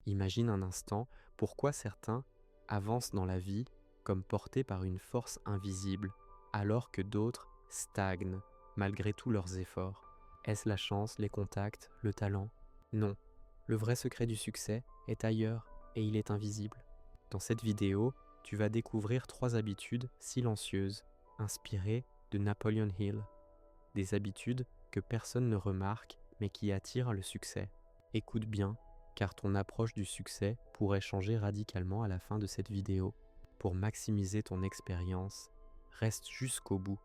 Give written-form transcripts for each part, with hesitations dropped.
Imagine un instant pourquoi certains avancent dans la vie comme portés par une force invisible, alors que d'autres stagnent malgré tous leurs efforts. Est-ce la chance, les contacts, le talent? Non. Le vrai secret du succès est ailleurs et il est invisible. Dans cette vidéo, tu vas découvrir 3 habitudes silencieuses, inspirées de Napoleon Hill. Des habitudes que personne ne remarque mais qui attirent le succès. Écoute bien, car ton approche du succès pourrait changer radicalement à la fin de cette vidéo. Pour maximiser ton expérience, reste jusqu'au bout,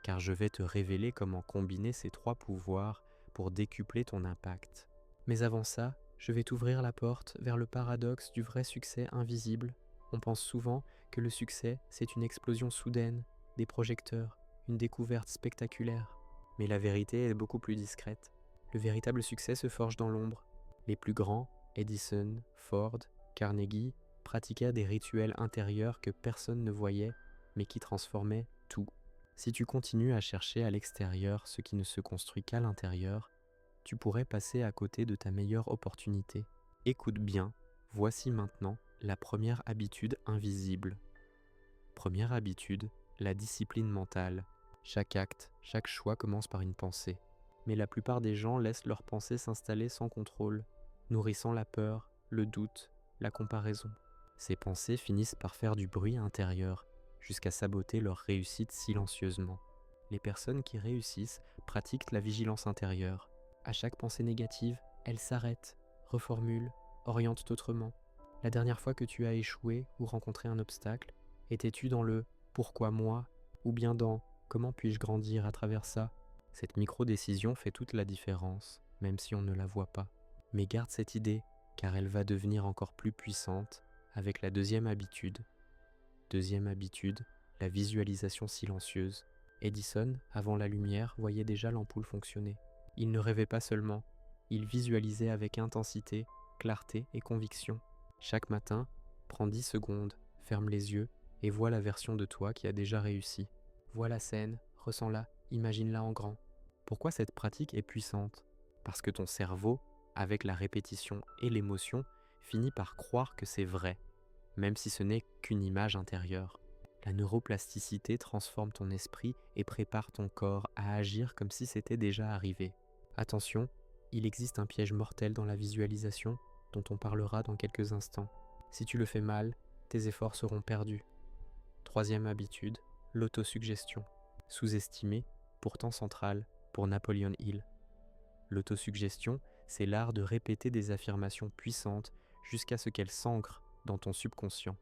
car je vais te révéler comment combiner ces 3 pouvoirs pour décupler ton impact. Mais avant ça, je vais t'ouvrir la porte vers le paradoxe du vrai succès invisible. On pense souvent que le succès, c'est une explosion soudaine, des projecteurs, une découverte spectaculaire. Mais la vérité est beaucoup plus discrète. Le véritable succès se forge dans l'ombre. Les plus grands, Edison, Ford, Carnegie, pratiquèrent des rituels intérieurs que personne ne voyait, mais qui transformaient tout. Si tu continues à chercher à l'extérieur ce qui ne se construit qu'à l'intérieur, tu pourrais passer à côté de ta meilleure opportunité. Écoute bien, voici maintenant la première habitude invisible. Première habitude, la discipline mentale. Chaque acte, chaque choix commence par une pensée. Mais la plupart des gens laissent leurs pensées s'installer sans contrôle, nourrissant la peur, le doute, la comparaison. Ces pensées finissent par faire du bruit intérieur, jusqu'à saboter leur réussite silencieusement. Les personnes qui réussissent pratiquent la vigilance intérieure. À chaque pensée négative, elles s'arrêtent, reformulent, orientent autrement. La dernière fois que tu as échoué ou rencontré un obstacle, étais-tu dans le « pourquoi moi » ou bien dans « comment puis-je grandir à travers ça ?» Cette micro-décision fait toute la différence, même si on ne la voit pas. Mais garde cette idée, car elle va devenir encore plus puissante avec la deuxième habitude. Deuxième habitude, la visualisation silencieuse. Edison, avant la lumière, voyait déjà l'ampoule fonctionner. Il ne rêvait pas seulement, il visualisait avec intensité, clarté et conviction. Chaque matin, prends 10 secondes, ferme les yeux et vois la version de toi qui a déjà réussi. Vois la scène, ressens-la, imagine-la en grand. Pourquoi cette pratique est puissante? Parce que ton cerveau, avec la répétition et l'émotion, finit par croire que c'est vrai, même si ce n'est qu'une image intérieure. La neuroplasticité transforme ton esprit et prépare ton corps à agir comme si c'était déjà arrivé. Attention, il existe un piège mortel dans la visualisation dont on parlera dans quelques instants. Si tu le fais mal, tes efforts seront perdus. Troisième habitude, l'autosuggestion. Sous-estimée, pourtant centrale pour Napoleon Hill. L'autosuggestion, c'est l'art de répéter des affirmations puissantes jusqu'à ce qu'elles s'ancrent dans ton subconscient.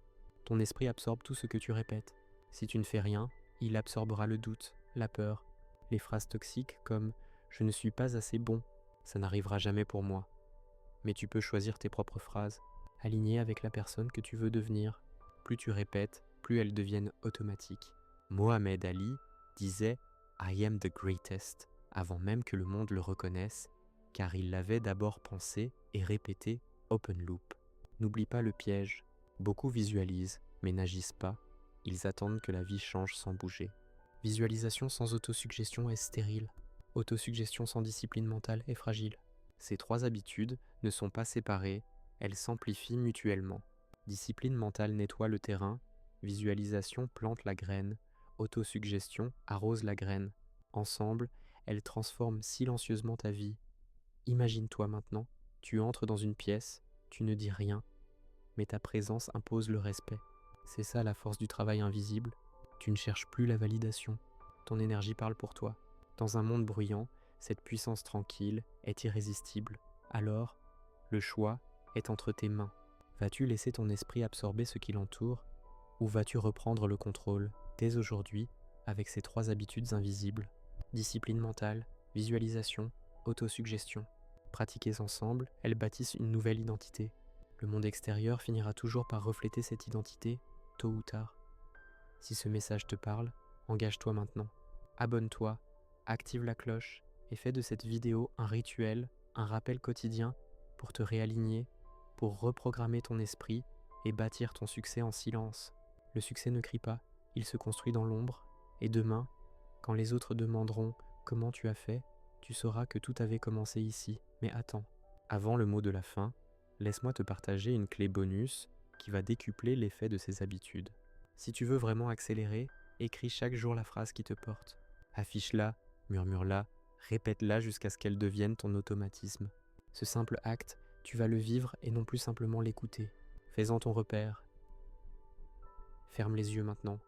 Ton esprit absorbe tout ce que tu répètes. Si tu ne fais rien, il absorbera le doute, la peur, les phrases toxiques comme « je ne suis pas assez bon, ça n'arrivera jamais pour moi ». Mais tu peux choisir tes propres phrases, alignées avec la personne que tu veux devenir. Plus tu répètes, plus elles deviennent automatiques. Mohamed Ali disait « I am the greatest » avant même que le monde le reconnaisse, car il l'avait d'abord pensé et répété open loop. N'oublie pas le piège. Beaucoup visualisent, mais n'agissent pas. Ils attendent que la vie change sans bouger. Visualisation sans autosuggestion est stérile. Autosuggestion sans discipline mentale est fragile. Ces 3 habitudes ne sont pas séparées, elles s'amplifient mutuellement. Discipline mentale nettoie le terrain, visualisation plante la graine, autosuggestion arrose la graine. Ensemble, elles transforment silencieusement ta vie. Imagine-toi maintenant, tu entres dans une pièce, tu ne dis rien, mais ta présence impose le respect. C'est ça la force du travail invisible. Tu ne cherches plus la validation. Ton énergie parle pour toi. Dans un monde bruyant, cette puissance tranquille est irrésistible. Alors, le choix est entre tes mains. Vas-tu laisser ton esprit absorber ce qui l'entoure ou vas-tu reprendre le contrôle dès aujourd'hui avec ces 3 habitudes invisibles? Discipline mentale, visualisation, autosuggestion. Pratiquez ensemble, elles bâtissent une nouvelle identité. Le monde extérieur finira toujours par refléter cette identité, tôt ou tard. Si ce message te parle, engage-toi maintenant. Abonne-toi, active la cloche et fais de cette vidéo un rituel, un rappel quotidien pour te réaligner, pour reprogrammer ton esprit et bâtir ton succès en silence. Le succès ne crie pas, il se construit dans l'ombre et demain, quand les autres demanderont comment tu as fait, tu sauras que tout avait commencé ici. Mais attends, avant le mot de la fin, Laisse-moi te partager une clé bonus qui va décupler l'effet de ces habitudes. Si tu veux vraiment accélérer, écris chaque jour la phrase qui te porte. Affiche-la, murmure-la, répète-la jusqu'à ce qu'elle devienne ton automatisme. Ce simple acte, tu vas le vivre et non plus simplement l'écouter. Fais-en ton repère. Ferme les yeux maintenant.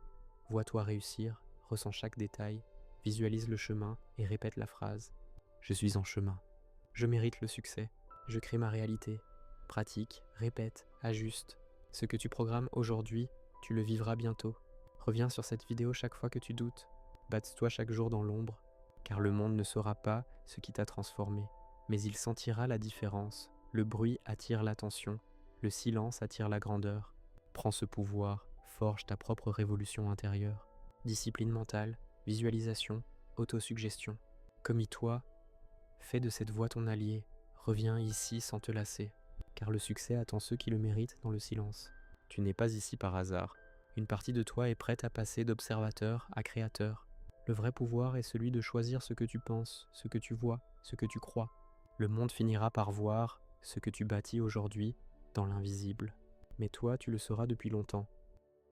Vois-toi réussir, ressens chaque détail, visualise le chemin et répète la phrase. Je suis en chemin. Je mérite le succès. Je crée ma réalité. Pratique, répète, ajuste. Ce que tu programmes aujourd'hui, tu le vivras bientôt. Reviens sur cette vidéo chaque fois que tu doutes. Batte-toi chaque jour dans l'ombre, car le monde ne saura pas ce qui t'a transformé. Mais il sentira la différence. Le bruit attire l'attention, le silence attire la grandeur. Prends ce pouvoir, forge ta propre révolution intérieure. Discipline mentale, visualisation, autosuggestion. Commis-toi, fais de cette voie ton allié. Reviens ici sans te lasser, car le succès attend ceux qui le méritent dans le silence. Tu n'es pas ici par hasard. Une partie de toi est prête à passer d'observateur à créateur. Le vrai pouvoir est celui de choisir ce que tu penses, ce que tu vois, ce que tu crois. Le monde finira par voir ce que tu bâtis aujourd'hui dans l'invisible. Mais toi, tu le sauras depuis longtemps.